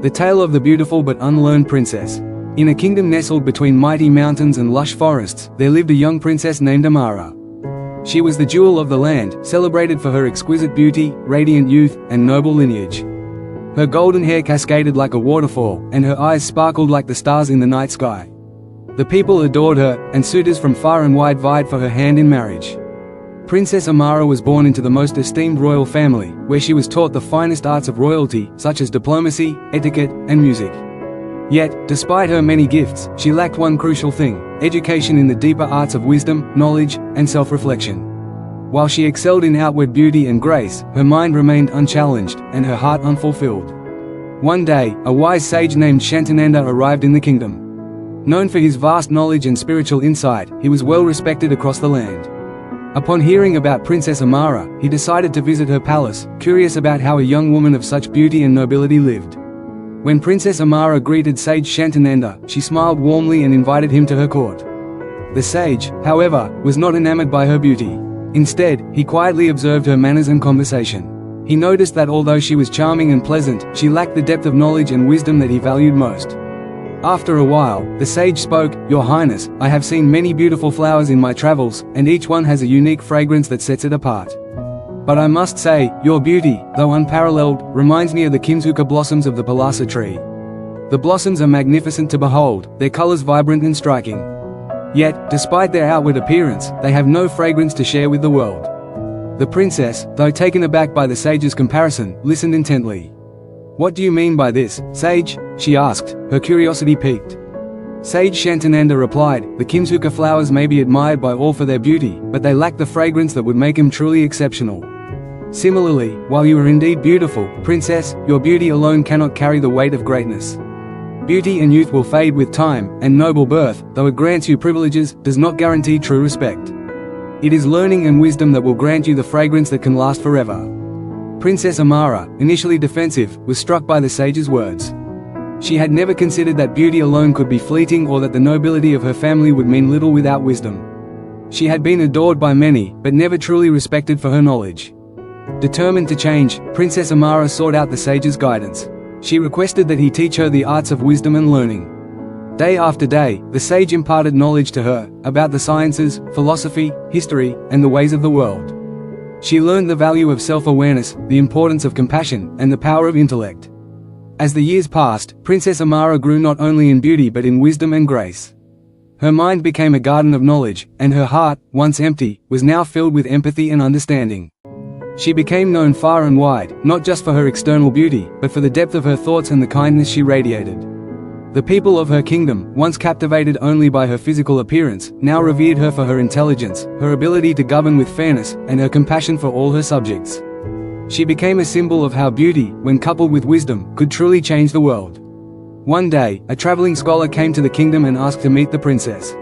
The tale of the beautiful but unlearned princess. In a kingdom nestled between mighty mountains and lush forests, there lived a young princess named Amara. She was the jewel of the land, celebrated for her exquisite beauty, radiant youth, and noble lineage. Her golden hair cascaded like a waterfall, and her eyes sparkled like the stars in the night sky. The people adored her, and suitors from far and wide vied for her hand in marriage. Princess Amara was born into the most esteemed royal family, where she was taught the finest arts of royalty, such as diplomacy, etiquette, and music. Yet, despite her many gifts, she lacked one crucial thing: education in the deeper arts of wisdom, knowledge, and self-reflection. While she excelled in outward beauty and grace, her mind remained unchallenged, and her heart unfulfilled. One day, a wise sage named Chanakya arrived in the kingdom. Known for his vast knowledge and spiritual insight, he was well respected across the land. Upon hearing about Princess Amara, he decided to visit her palace, curious about how a young woman of such beauty and nobility lived. When Princess Amara greeted Sage Chanakya, she smiled warmly and invited him to her court. The sage, however, was not enamored by her beauty. Instead, he quietly observed her manners and conversation. He noticed that although she was charming and pleasant, she lacked the depth of knowledge and wisdom that he valued most. After a while, the sage spoke, "Your Highness, I have seen many beautiful flowers in my travels, and each one has a unique fragrance that sets it apart. But I must say, your beauty, though unparalleled, reminds me of the Kimsuka blossoms of the Palasa tree. The blossoms are magnificent to behold, their colors vibrant and striking. Yet, despite their outward appearance, they have no fragrance to share with the world." The princess, though taken aback by the sage's comparison, listened intently. "What do you mean by this, sage?" she asked, her curiosity piqued. Sage Chanakya replied, "The Kimsuka flowers may be admired by all for their beauty, but they lack the fragrance that would make them truly exceptional. Similarly, while you are indeed beautiful, princess, your beauty alone cannot carry the weight of greatness. Beauty and youth will fade with time, and noble birth, though it grants you privileges, does not guarantee true respect. It is learning and wisdom that will grant you the fragrance that can last forever." Princess Amara, initially defensive, was struck by the sage's words. She had never considered that beauty alone could be fleeting or that the nobility of her family would mean little without wisdom. She had been adored by many, but never truly respected for her knowledge. Determined to change, Princess Amara sought out the sage's guidance. She requested that he teach her the arts of wisdom and learning. Day after day, the sage imparted knowledge to her, about the sciences, philosophy, history, and the ways of the world. She learned the value of self-awareness, the importance of compassion, and the power of intellect. As the years passed, Princess Amara grew not only in beauty but in wisdom and grace. Her mind became a garden of knowledge, and her heart, once empty, was now filled with empathy and understanding. She became known far and wide, not just for her external beauty, but for the depth of her thoughts and the kindness she radiated. The people of her kingdom, once captivated only by her physical appearance, now revered her for her intelligence, her ability to govern with fairness, and her compassion for all her subjects. She became a symbol of how beauty, when coupled with wisdom, could truly change the world. One day, a traveling scholar came to the kingdom and asked to meet the princess.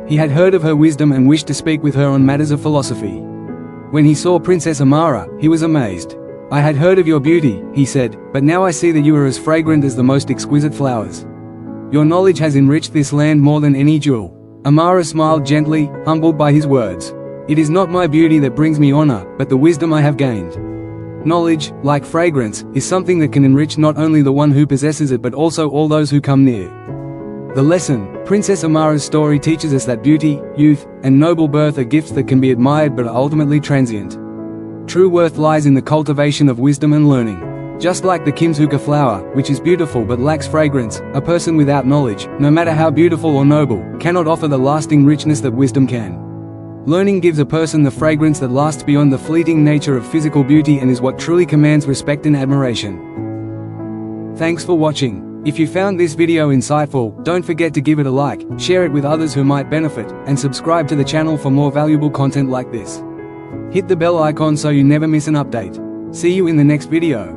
He had heard of her wisdom and wished to speak with her on matters of philosophy. When he saw Princess Amara, he was amazed. "I had heard of your beauty," he said, "but now I see that you are as fragrant as the most exquisite flowers. Your knowledge has enriched this land more than any jewel." Amara smiled gently, humbled by his words. "It is not my beauty that brings me honor, but the wisdom I have gained. Knowledge, like fragrance, is something that can enrich not only the one who possesses it but also all those who come near." The lesson: Princess Amara's story teaches us that beauty, youth, and noble birth are gifts that can be admired but are ultimately transient. True worth lies in the cultivation of wisdom and learning. Just like the Kimsuka flower, which is beautiful but lacks fragrance, a person without knowledge, no matter how beautiful or noble, cannot offer the lasting richness that wisdom can. Learning gives a person the fragrance that lasts beyond the fleeting nature of physical beauty and is what truly commands respect and admiration. Thanks for watching. If you found this video insightful, don't forget to give it a like, share it with others who might benefit, and subscribe to the channel for more valuable content like this. Hit the bell icon so you never miss an update. See you in the next video.